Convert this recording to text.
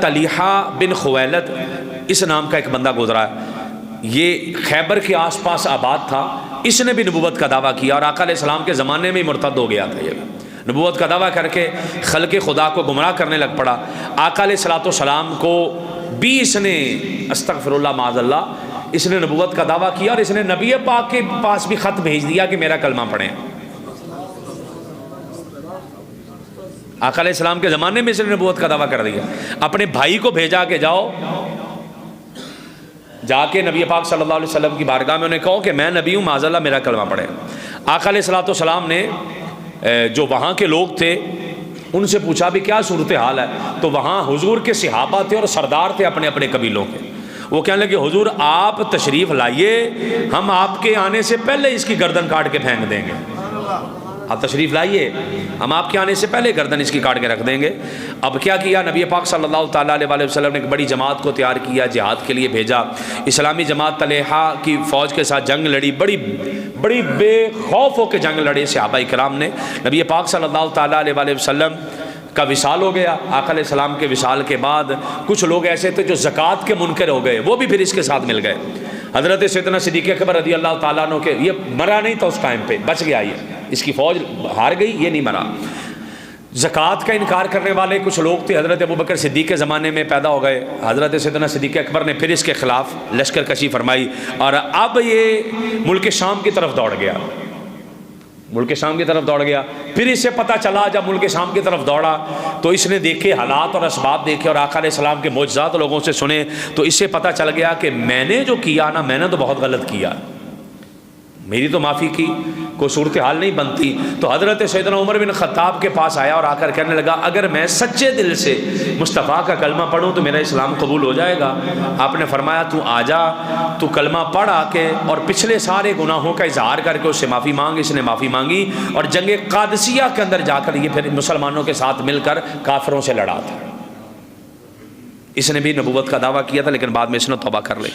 طلیحہ بن خویلد اس نام کا ایک بندہ گزرا ہے، یہ خیبر کے آس پاس آباد تھا، اس نے بھی نبوت کا دعویٰ کیا اور آقا علیہ السلام کے زمانے میں ہی مرتد ہو گیا تھا، یہ نبوت کا دعویٰ کر کے خلق خدا کو گمراہ کرنے لگ پڑا۔ آقا علیہ السلام کو بھی اس نے استغفر اللہ معاذ اللہ اس نے نبوت کا دعویٰ کیا اور اس نے نبی پاک کے پاس بھی خط بھیج دیا کہ میرا کلمہ پڑھیں۔ آقا علیہ السلام کے زمانے میں اس نے نبوت کا دعویٰ کر دیا، اپنے بھائی کو بھیجا کہ جاؤ جا کے نبی پاک صلی اللہ علیہ وسلم کی بارگاہ میں انہیں کہو کہ میں نبی ہوں، معاذ اللہ میرا کلمہ پڑھے۔ آقا علیہ السلام نے جو وہاں کے لوگ تھے ان سے پوچھا بھی کیا صورتحال ہے، تو وہاں حضور کے صحابہ تھے اور سردار تھے اپنے اپنے قبیلوں کے، وہ کہنے لگے حضور آپ تشریف لائیے، ہم آپ کے آنے سے پہلے اس کی گردن کاٹ کے پھینک دیں گے، آپ تشریف لائیے ہم آپ کے آنے سے پہلے گردن اس کی کاٹ کے رکھ دیں گے۔ اب کیا کیا، نبی پاک صلی اللہ تعالیٰ علیہ وسلم نے ایک بڑی جماعت کو تیار کیا، جہاد کے لیے بھیجا، اسلامی جماعت طلیحہ کی فوج کے ساتھ جنگ لڑی، بڑی بے خوف ہو کے جنگ لڑے صحابہ کرام نے۔ نبی پاک صلی اللہ تعالیٰ علیہ وسلم کا وصال ہو گیا۔ آقا علیہ السلام کے وصال کے بعد کچھ لوگ ایسے تھے جو زکوٰۃ کے منکر ہو گئے، وہ بھی پھر اس کے ساتھ مل گئے۔ حضرت سیدنا صدیق اکبر رضی اللہ تعالیٰ عنہ کے، یہ مرا نہیں تھا اس ٹائم پہ، بچ گیا، یہ اس کی فوج ہار گئی، یہ نہیں مرا۔ زکوٰۃ کا انکار کرنے والے کچھ لوگ تھے، حضرت ابوبکر صدیق کے زمانے میں پیدا ہو گئے، حضرت سیدنا صدیق اکبر نے پھر اس کے خلاف لشکر کشی فرمائی اور اب یہ ملک شام کی طرف دوڑ گیا، ملک شام کی طرف دوڑ گیا۔ پھر اس سے پتہ چلا جب ملک شام کی طرف دوڑا تو اس نے دیکھے حالات اور اسباب دیکھے اور آقا علیہ السلام کے معجزات لوگوں سے سنے، تو اس سے پتہ چل گیا کہ میں نے جو کیا نا، میں نے تو بہت غلط کیا، میری تو معافی کی کوئی صورتحال نہیں بنتی۔ تو حضرت سیدنا عمر بن خطاب کے پاس آیا اور آ کر کہنے لگا اگر میں سچے دل سے مصطفیٰ کا کلمہ پڑھوں تو میرا اسلام قبول ہو جائے گا۔ آپ نے فرمایا تو آ جا، تو کلمہ پڑھ آ کے اور پچھلے سارے گناہوں کا اظہار کر کے اس سے معافی مانگ۔ اس نے معافی مانگی اور جنگ قادسیہ کے اندر جا کر یہ پھر مسلمانوں کے ساتھ مل کر کافروں سے لڑا تھا۔ اس نے بھی نبوت کا دعویٰ کیا تھا لیکن بعد میں اس نے توبہ کر لی۔